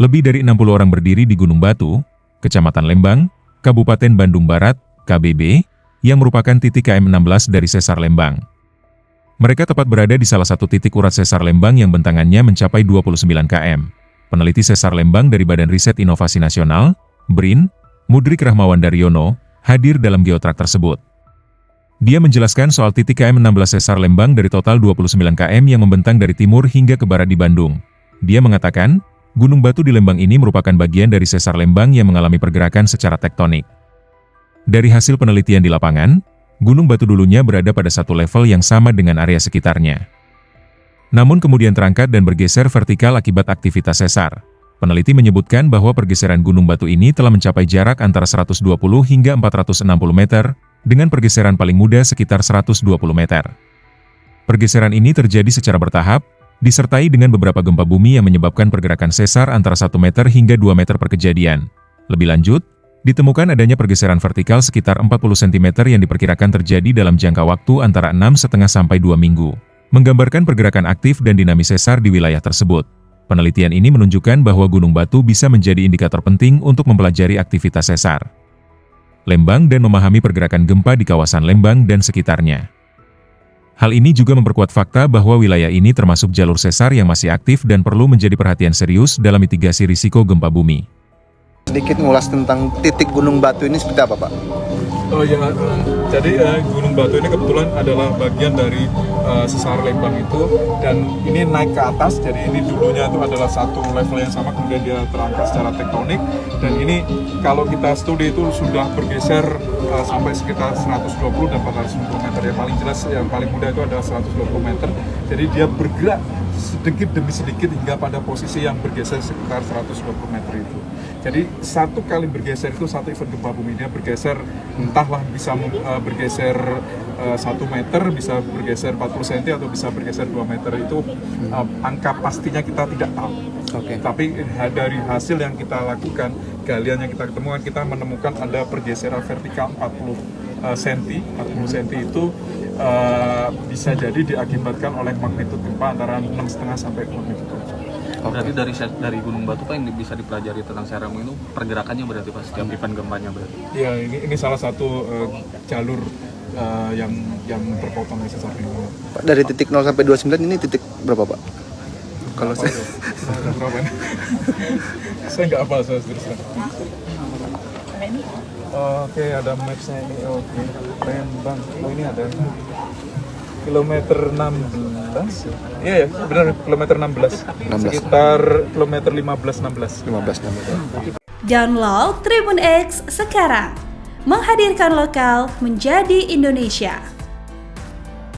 Lebih dari 60 orang berdiri di Gunung Batu, Kecamatan Lembang, Kabupaten Bandung Barat, KBB, yang merupakan titik KM16 dari Sesar Lembang. Mereka tepat berada di salah satu titik urat Sesar Lembang yang bentangannya mencapai 29 km. Peneliti Sesar Lembang dari Badan Riset Inovasi Nasional, BRIN, Mudrik Rahmawan Daryono, hadir dalam geotrack tersebut. Dia menjelaskan soal titik KM16 Sesar Lembang dari total 29 km yang membentang dari timur hingga ke barat di Bandung. Dia mengatakan, Gunung Batu di Lembang ini merupakan bagian dari Sesar Lembang yang mengalami pergerakan secara tektonik. Dari hasil penelitian di lapangan, Gunung Batu dulunya berada pada satu level yang sama dengan area sekitarnya. Namun kemudian terangkat dan bergeser vertikal akibat aktivitas sesar. Peneliti menyebutkan bahwa pergeseran Gunung Batu ini telah mencapai jarak antara 120 hingga 460 meter, dengan pergeseran paling mudah sekitar 120 meter. Pergeseran ini terjadi secara bertahap, disertai dengan beberapa gempa bumi yang menyebabkan pergerakan sesar antara 1 meter hingga 2 meter per kejadian. Lebih lanjut, ditemukan adanya pergeseran vertikal sekitar 40 cm yang diperkirakan terjadi dalam jangka waktu antara 6,5 sampai 2 minggu, menggambarkan pergerakan aktif dan dinamis sesar di wilayah tersebut. Penelitian ini menunjukkan bahwa Gunung Batu bisa menjadi indikator penting untuk mempelajari aktivitas sesar Lembang dan memahami pergerakan gempa di kawasan Lembang dan sekitarnya. Hal ini juga memperkuat fakta bahwa wilayah ini termasuk jalur sesar yang masih aktif dan perlu menjadi perhatian serius dalam mitigasi risiko gempa bumi. Sedikit ngulas tentang titik Gunung Batu ini seperti apa, Pak? Oh ya, jadi Gunung Batu ini kebetulan adalah bagian dari sesar Lembang itu, dan ini naik ke atas. Jadi ini dulunya itu adalah satu level yang sama, kemudian dia terangkat secara tektonik, dan ini kalau kita studi itu sudah bergeser sampai sekitar 120 dan 460 meter. Yang paling jelas, yang paling mudah itu adalah 120 meter. Jadi dia bergerak sedikit demi sedikit hingga pada posisi yang bergeser sekitar 120 meter itu. Jadi satu kali bergeser itu satu event gempa bumi, dia bergeser entahlah bisa bergeser 1 meter, bisa bergeser 40 cm atau bisa bergeser 2 meter. Itu angka pastinya kita tidak tahu. Tapi dari hasil yang kita lakukan, galian yang kita ketemukan, kita menemukan ada pergeseran vertikal 40 cm itu bisa jadi diakibatkan oleh magnitud gempa antara 6,5 sampai magnitud 7. Berarti dari Gunung Batu Pak yang bisa dipelajari tentang sesar Lembang itu pergerakannya berarti pas setiap event gempanya berarti? Ya, ini salah satu jalur yang terpotong dari sesar Lembang. Pak, dari titik 0 sampai 29 ini titik berapa, Pak? Kalau saya berapa ini? Saya nggak hafal, saya terus. Oke, ada mapsnya ini. Oke, Lembang. Oh, ini ada kilometer 16. Iya ya, benar, kilometer 16. Sekitar kilometer 15-16. Download Tribun X sekarang. Menghadirkan lokal menjadi Indonesia.